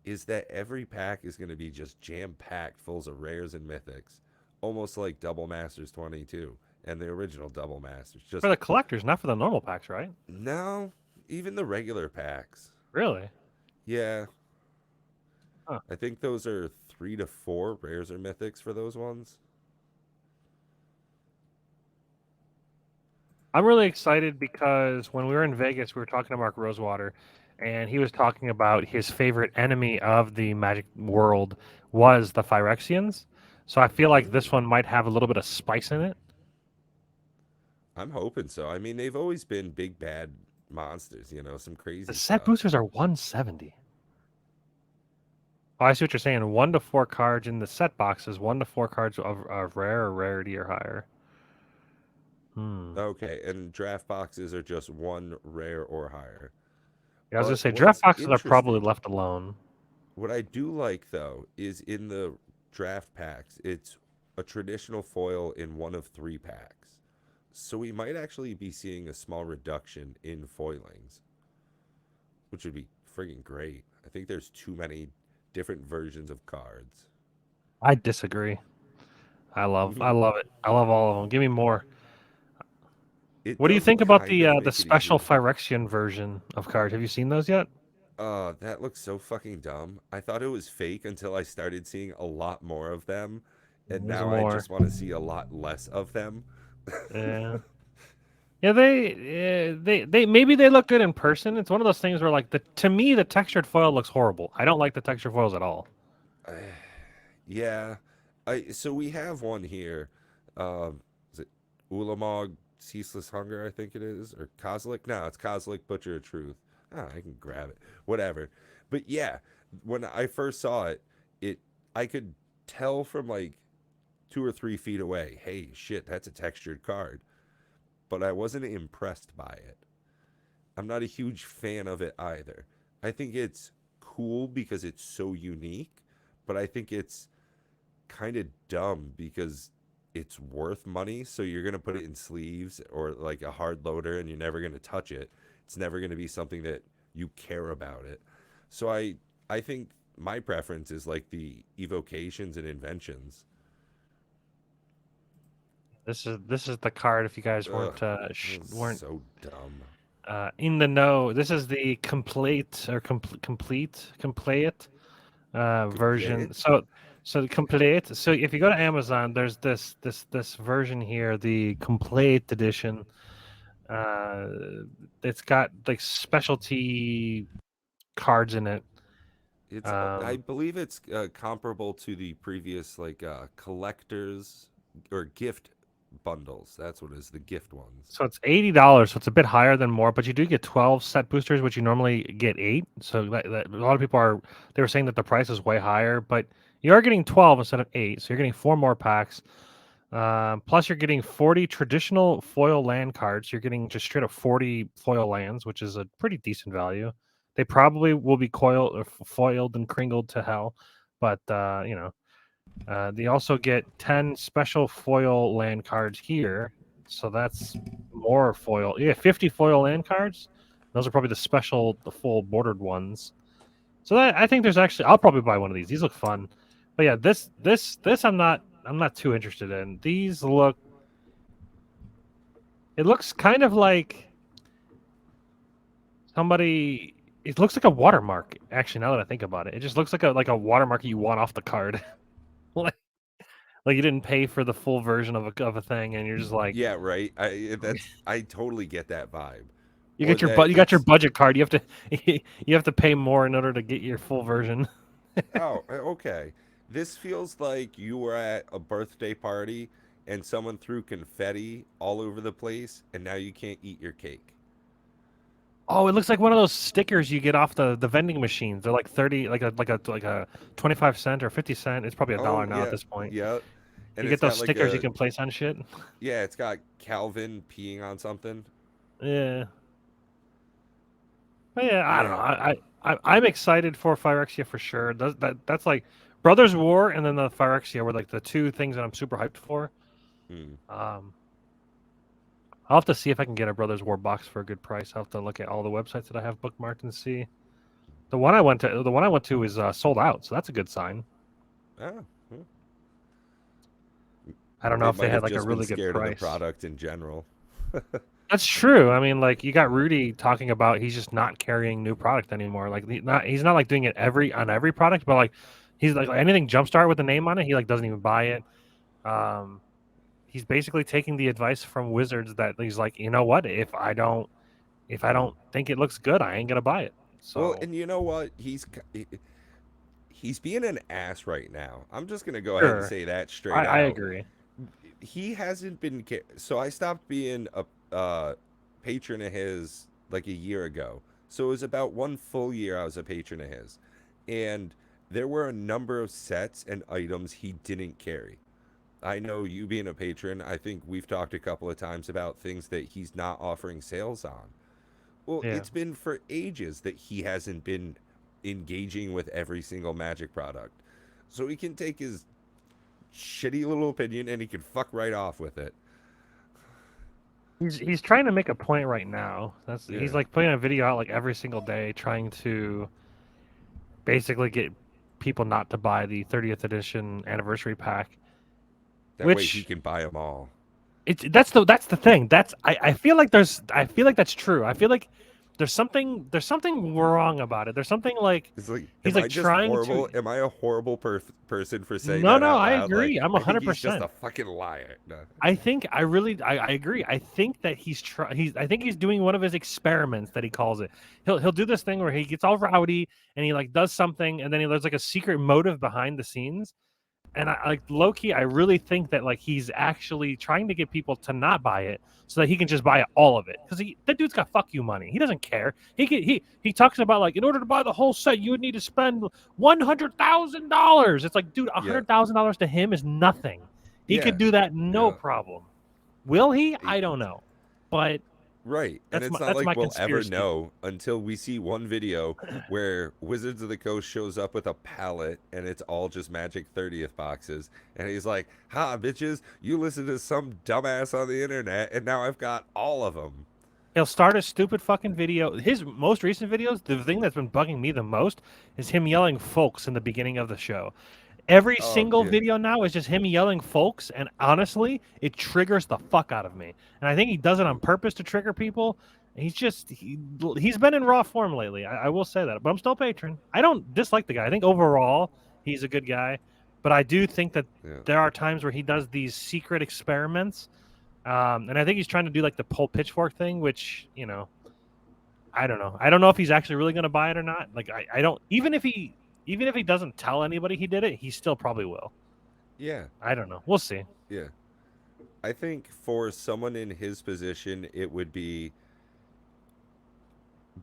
is that every pack is going to be just jam packed full of rares and mythics, almost like Double Masters 22 and the original Double Masters. For Just the collectors, not for the normal packs, right? no, even the regular packs. Really? Yeah, Huh. I think those are 3 to 4 rares or mythics for those ones. I'm really excited because when we were in Vegas, we were talking to Mark Rosewater, and he was talking about his favorite enemy of the Magic world was the Phyrexians. So I feel like this Ooh, one might have a little bit of spice in it. I'm hoping so. I mean, they've always been big bad monsters, some The crazy set stuff. boosters are 170. Oh, I see what you're saying. 1 to 4 cards in the set boxes. 1 to 4 cards of rare or rarity or higher. Hmm. Okay, and draft boxes are just one rare or higher. Yeah, I was gonna But say draft what's boxes are probably interesting, left alone. what I do like though, is in the draft packs, it's a traditional foil in one of three packs. So we might actually be seeing a small reduction in foilings, which would be friggin' great. I think there's too many different versions of cards. I disagree. I love it. I love all of them. Give me more. It What do you does think about kind of the make it special easier. Phyrexian version of cards? Have you seen those yet? That looks so fucking dumb. I thought it was fake until I started seeing a lot more of them, and There's now I more. just want to see a lot less of them. Yeah. Yeah, they maybe they look good in person. It's one of those things where like the to me the textured foil looks horrible. I don't like the textured foils at all. Yeah, I so we have one here. Is it Ulamog Ceaseless Hunger? I think it is, or Kozlik? No, it's Kozlik Butcher of Truth. Ah, I can grab it. Whatever. But yeah, when I first saw it, it I could tell from like 2 or 3 feet away. Hey, shit, that's a textured card. But I wasn't impressed by it. I'm not a huge fan of it either. I think it's cool because it's so unique, but I think it's kind of dumb because it's worth money. So you're going to put it in sleeves or like a hard loader and you're never going to touch it. It's never going to be something that you care about it. So I think my preference is like the evocations and inventions. This is the card. If you guys Ugh, sh this is weren't so dumb. in the know, this is the complete or complete version. Complete? So the complete. So if you go to Amazon, there's this version here, the complete edition. Uh, it's got like specialty cards in it. It's I Um, believe it's comparable to the previous like collectors or gift bundles. That's what it is, the gift ones. so it's $80. So it's a bit higher than more, but you do get 12 set boosters, which you normally get eight. So a lot of people are they were saying that the price is way higher, but you are getting 12 instead of eight. So you're getting four more packs. Plus, you're getting 40 traditional foil land cards. You're getting just straight up 40 foil lands, which is a pretty decent value. They probably will be coiled or foiled and cringled to hell, but they also get 10 special foil land cards here. So that's more foil. Yeah, 50 foil land cards. Those are probably the full bordered ones. So I think there's actually I'll probably buy one of these. These look fun. But yeah, this I'm not too interested in. These look it looks kind of like somebody it looks like a watermark, actually, now that I think about it. It just looks like a watermark you want off the card. like like you didn't pay for the full version of a thing and you're just like Yeah, right. I totally get that vibe. you Or get that you got your it's budget card. You have to you have to pay more in order to get your full version. okay. This feels like you were at a birthday party and someone threw confetti all over the place and now you can't eat your cake. Oh, it looks like one of those stickers you get off the vending machines. They're like 30, like a 25 cent or 50 cent. It's probably a Oh, dollar now at yeah. this point. Yeah. And You it's get those got like stickers you a can place on shit. yeah, it's got Calvin peeing on something. Yeah, but yeah. I don't know. Yeah. I'm excited for Phyrexia for sure. That's like Brothers War and then the Phyrexia were like the two things that I'm super hyped for. Hmm. Um, I'll have to see if I can get a Brothers War box for a good price. I'll have to look at all the websites that I have bookmarked and see. The one I went to is sold out, so that's a good sign. Ah, hmm. I don't know They if they might had have like a just been really good scared of the price. product in general. That's true. I mean, like you got Rudy talking about he's just not carrying new product anymore. Like he's not like doing it on every product, but like he's like anything Jumpstart with the name on it, he like doesn't even buy it. Um, he's basically taking the advice from Wizards that he's like, you know what? If I don't think it looks good, I ain't gonna buy it. Well, So and you know what? He's being an ass right now. I'm just gonna go ahead and sure, say that I, straight I out. agree. He hasn't been so I stopped being a patron of his like a year ago. So it was about one full year I was a patron of his. And there were a number of sets and items he didn't carry. I know you being a patron, I think we've talked a couple of times about things that he's not offering sales on. Well, Yeah. it's been for ages that he hasn't been engaging with every single Magic product. So he can take his shitty little opinion and he can fuck right off with it. He's trying to make a point right now. He's Yeah. like putting a video out like every single day, trying to basically get people not to buy the 30th edition anniversary pack. That way he Which can buy them all. that's the thing. I feel like that's true. I feel like there's something wrong about it. There's something like It's like, he's am like I just trying to. horrible? Am I a horrible person for saying No, that no, out I loud? Like, agree. I'm I think he's just 100%. a fucking liar. No. I agree. I think that I think he's doing one of his experiments that he calls it. He'll do this thing where he gets all rowdy and he like does something and then there's like a secret motive behind the scenes. And I like low key, I really think that like he's actually trying to get people to not buy it so that he can just buy all of it. Because that dude's got fuck you money. He doesn't care. He talks about like in order to buy the whole set, you would need to spend $100,000. It's like, dude, Yeah. $100,000 to him is nothing. He Yeah. could do that no Yeah. problem. Will he? He- I don't know. But Right. And that's it's my not that's like my we'll ever conspiracy. know until we see one video where Wizards of the Coast shows up with a pallet and it's all just Magic 30th boxes. And he's like, ha, bitches, you listen to some dumbass on the internet and now I've got all of them. He'll start a stupid fucking video. His most recent videos, the thing that's been bugging me the most is him yelling folks in the beginning of the show. Every Oh, single yeah. video now is just him yelling folks, and honestly, it triggers the fuck out of me. And I think he does it on purpose to trigger people. He's been in raw form lately. I will say that, but I'm still a patron. I don't dislike the guy. I think overall he's a good guy, but I do think that Yeah. there are times where he does these secret experiments, and I think he's trying to do like the pull pitchfork thing, which I don't know. I don't know if he's actually really going to buy it or not. Like I don't even if he doesn't tell anybody he did it, he still probably will. Yeah. I don't know. We'll see. Yeah. I think for someone in his position, it would be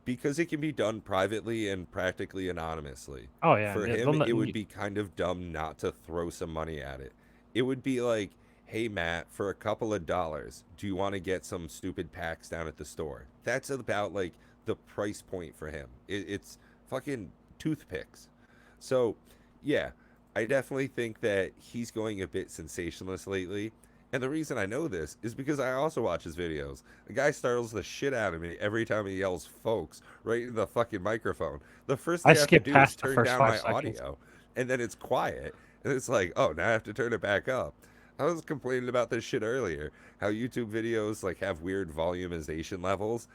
because it can be done privately and practically anonymously. Oh yeah, For him, it would be kind of dumb not to throw some money at it. It would be like, hey, Matt, for a couple of dollars, do you want to get some stupid packs down at the store? That's about like the price point for him. It's fucking toothpicks. So, yeah, I definitely think that he's going a bit sensationalist lately. And the reason I know this is because I also watch his videos. The guy startles the shit out of me every time he yells folks right in the fucking microphone. The first I thing I have to skipped do is past the turn first down five my seconds. audio and then it's quiet. And it's like, oh, now I have to turn it back up. I was complaining about this shit earlier. How YouTube videos like have weird volumization levels.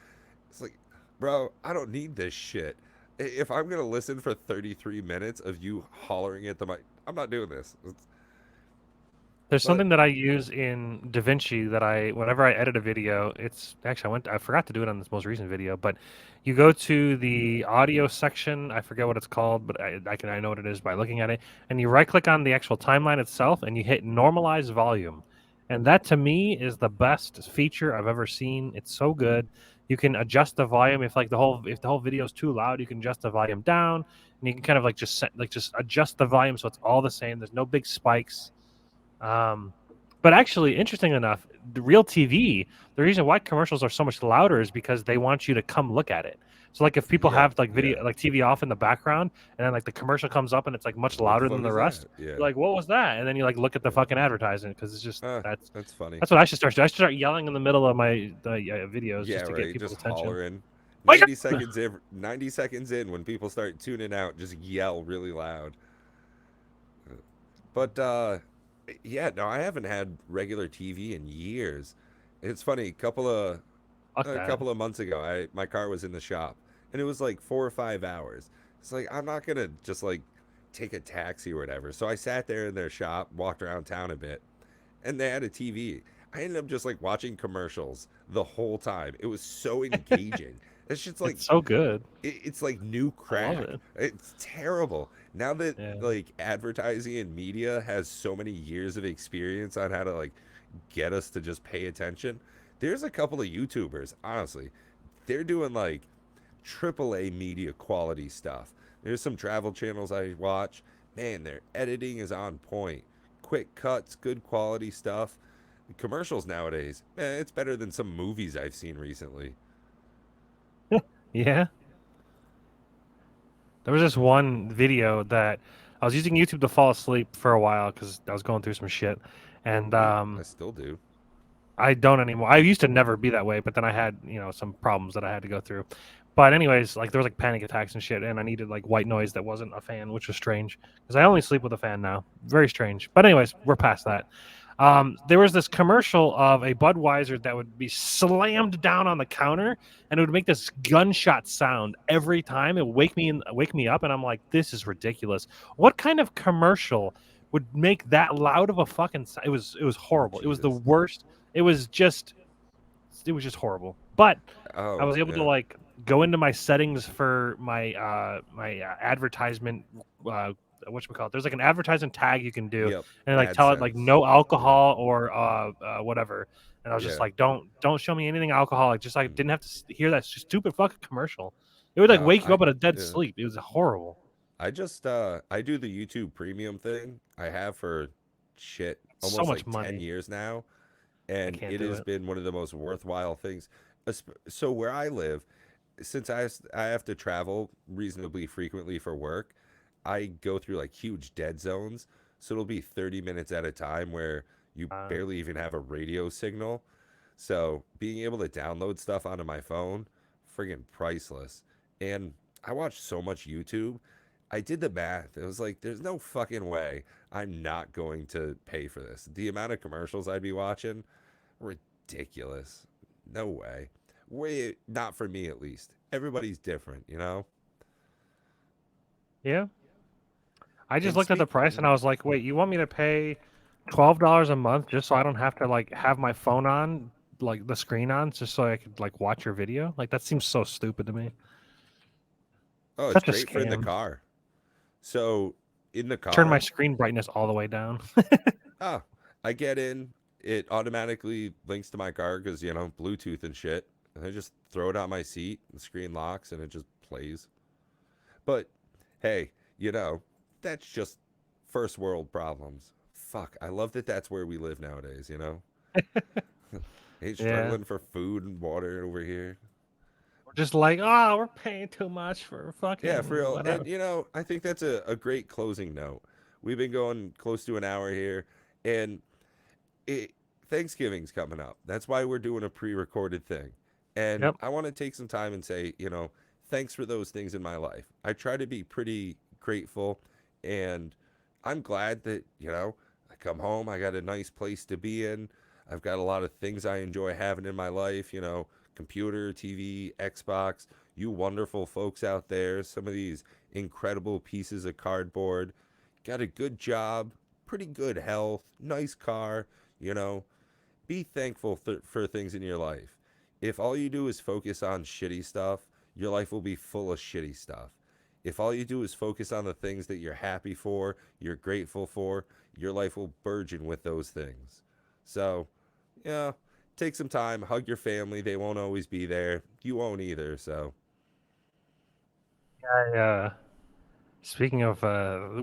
It's like, bro, I don't need this shit. If I'm gonna listen for 33 minutes of you hollering at the mic, I'm not doing this. There's But something that I use in DaVinci that whenever I edit a video, it's actually I forgot to do it on this most recent video, but you go to the audio section, I forget what it's called, but I know what it is by looking at it, and you right click on the actual timeline itself and you hit normalize volume. And that to me is the best feature I've ever seen. It's so good. You can adjust the volume if the whole video is too loud, you can adjust the volume down and you can kind of like just adjust the volume so it's all the same. There's no big spikes. Um, but actually, interesting enough, the real TV, the reason why commercials are so much louder is because they want you to come look at it. So like if people yeah, have like yeah. video like TV off in the background and then like the commercial comes up and it's like much What the louder than fuck the is rest, that? Yeah. you're like, what was that? And then you like look at the Yeah. fucking advertisement because it's just That's funny. that's what I should start doing. I should start yelling in the middle of my videos Yeah, just to get right. people's Just attention. hollering. Wake 90 up! seconds in, 90 seconds in when people start tuning out, just yell really loud. But yeah, no, I haven't had regular TV in years. It's funny, Fuck a that. couple of months ago, I my car was in the shop and it was like 4 or 5 hours. It's like I'm not gonna just like take a taxi or whatever. So I sat there in their shop, walked around town a bit, and they had a TV. I ended up just like watching commercials the whole time. It was so engaging. It's just like It's so good. it's like new I love crack. it. It's terrible. Now that Yeah. like advertising and media has so many years of experience on how to like get us to just pay attention, there's a couple of YouTubers, honestly, they're doing like triple A media quality stuff. There's some travel channels I watch. Man, their editing is on point. Quick cuts, good quality stuff. The commercials nowadays, it's better than some movies I've seen recently. Yeah. There was this one video that I was using YouTube to fall asleep for a while because I was going through some shit, and I still do. I don't anymore. I used to never be that way, but then I had, some problems that I had to go through. But anyways, like there was like panic attacks and shit, and I needed like white noise that wasn't a fan, which was strange because I only sleep with a fan now. Very strange. But anyways, we're past that. There was this commercial of a Budweiser that would be slammed down on the counter, and it would make this gunshot sound every time. It would wake me up, and I'm like, this is ridiculous. What kind of commercial would make that loud of a fucking? It was Oh, horrible. It was the Jesus. worst. It was just horrible. But I Oh, was able to yeah. like go into my settings for my advertisement. Whatchamacallit. There's like an advertisement tag you can do, Yep. and like tell it like AdSense. no Yeah. alcohol or whatever. And I was just Yeah. like, don't show me anything alcoholic. Just like Mm. didn't have to hear that stupid fucking commercial. It would like No, wake you up at a dead yeah. sleep. It was horrible. I do the YouTube premium thing. I have for shit So almost much like 10 money. years now, I and can't it do has it. been one of the most worthwhile things. So where I live, since I have to travel reasonably frequently for work, I go through like huge dead zones. So it'll be 30 minutes at a time where you Uh, barely even have a radio signal. So being able to download stuff onto my phone, friggin' priceless. And I watch so much YouTube. I did the math. It was like, there's no fucking way I'm not going to pay for this. The amount of commercials I'd be watching, ridiculous. No way. Way not for me at least. Everybody's different, you know? yeah. I just And looked at the speak price and I was like, wait, you want me to pay $12 a month just so I don't have to like have my phone on, like the screen on, just so I could like watch your video? Like that seems so stupid to me. Oh, it's Such a great for in the scam. car. So in the Turn my car, screen brightness all the way down. oh, I get in, it automatically links to my car because, Bluetooth and shit. And I just throw it on my seat, the screen locks, and it just plays. But hey, that's just first world problems. Fuck, I love that that's where we live nowadays, you know? Ain't Yeah. struggling for food and water over here. We're just like, oh, we're paying too much for Yeah, for fucking real. And, whatever. I think that's a great closing note. We've been going close to an hour here, and it, Thanksgiving's coming up. That's why we're doing a pre-recorded thing. And Yep. I want to take some time and say, thanks for those things in my life. I try to be pretty grateful, and I'm glad that, I come home, I got a nice place to be in. I've got a lot of things I enjoy having in my life, computer, TV, Xbox, you wonderful folks out there, some of these incredible pieces of cardboard. Got a good job, pretty good health, nice car, you know, be thankful for things in your life. If all you do is focus on shitty stuff, your life will be full of shitty stuff. If all you do is focus on the things that you're happy for, you're grateful for, your life will burgeon with those things. So, yeah, take some time, hug your family. They won't always be there. You won't either. So, Speaking of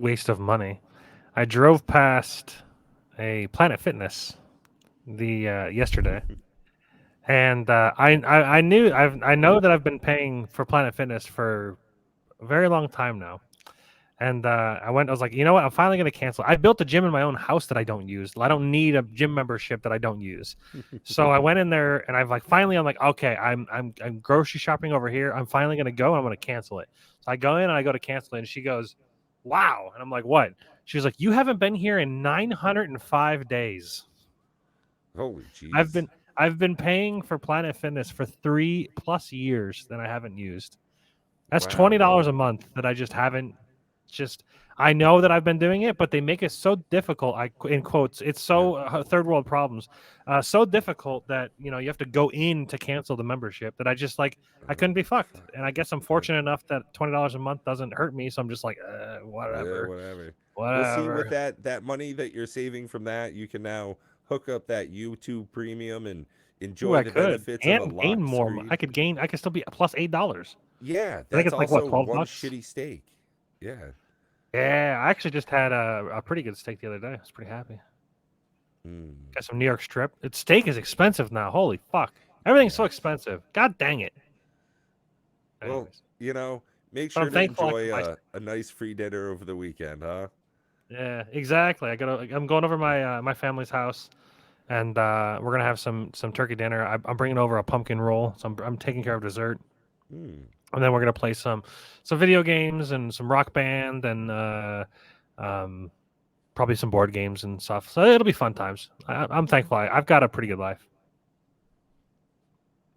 waste of money, I drove past a Planet Fitness the yesterday, and I know that I've been paying for Planet Fitness for a very long time now. And I was like, you know what? I'm finally going to cancel. I built a gym in my own house that I don't use. I don't need a gym membership that I don't use. So I went in there and I'm like, okay, I'm grocery shopping over here. I'm finally going to go and I'm going to cancel it. So I go in and I go to cancel it, and she goes, wow. And I'm like, what? She was like, you haven't been here in 905 days. holy I've jeez. been I've been paying for Planet Fitness for 3+ years that I haven't used. That's Wow, $20 man. a month that I just haven't. Just I know that I've been doing it, but they make it so difficult. In quotes, it's Yeah. so third world problems, so difficult that you have to go in to cancel the membership. That I just like I couldn't be fucked. Fuck. And I guess I'm Yeah. fortunate enough that $20 a month doesn't hurt me. So I'm just like, Yeah, whatever, whatever. We'll see with whatever. that money that you're saving from that, you can now hook up that YouTube premium and Ooh, enjoy I the could benefits of a and gain locked more. I screen. could gain. I could still be plus $8. Yeah, I think that's it's like what, also 12 one bucks. shitty steak. Yeah. Yeah, I actually just had a pretty good steak the other day. I was pretty happy. Mm. Got some New York strip. Its steak is expensive now. Holy fuck. Everything's so Yes. expensive. God dang it. Well, Anyways. you know, make But I'm sure to thankful I can enjoy buy. a nice free dinner over the weekend, huh? Yeah, exactly. I'm going over my family's house, and we're gonna have some turkey dinner. I'm bringing over a pumpkin roll, so I'm taking care of dessert, Mm. and then we're gonna play some video games and some rock band and um, probably some board games and stuff. So it'll be fun times. I'm thankful I've got a pretty good life.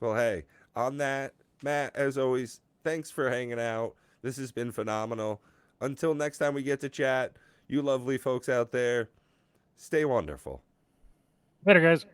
Well, hey, on that, Matt, as always, thanks for hanging out. This has been phenomenal. Until next time we get to chat, you lovely folks out there, stay wonderful. Later, guys.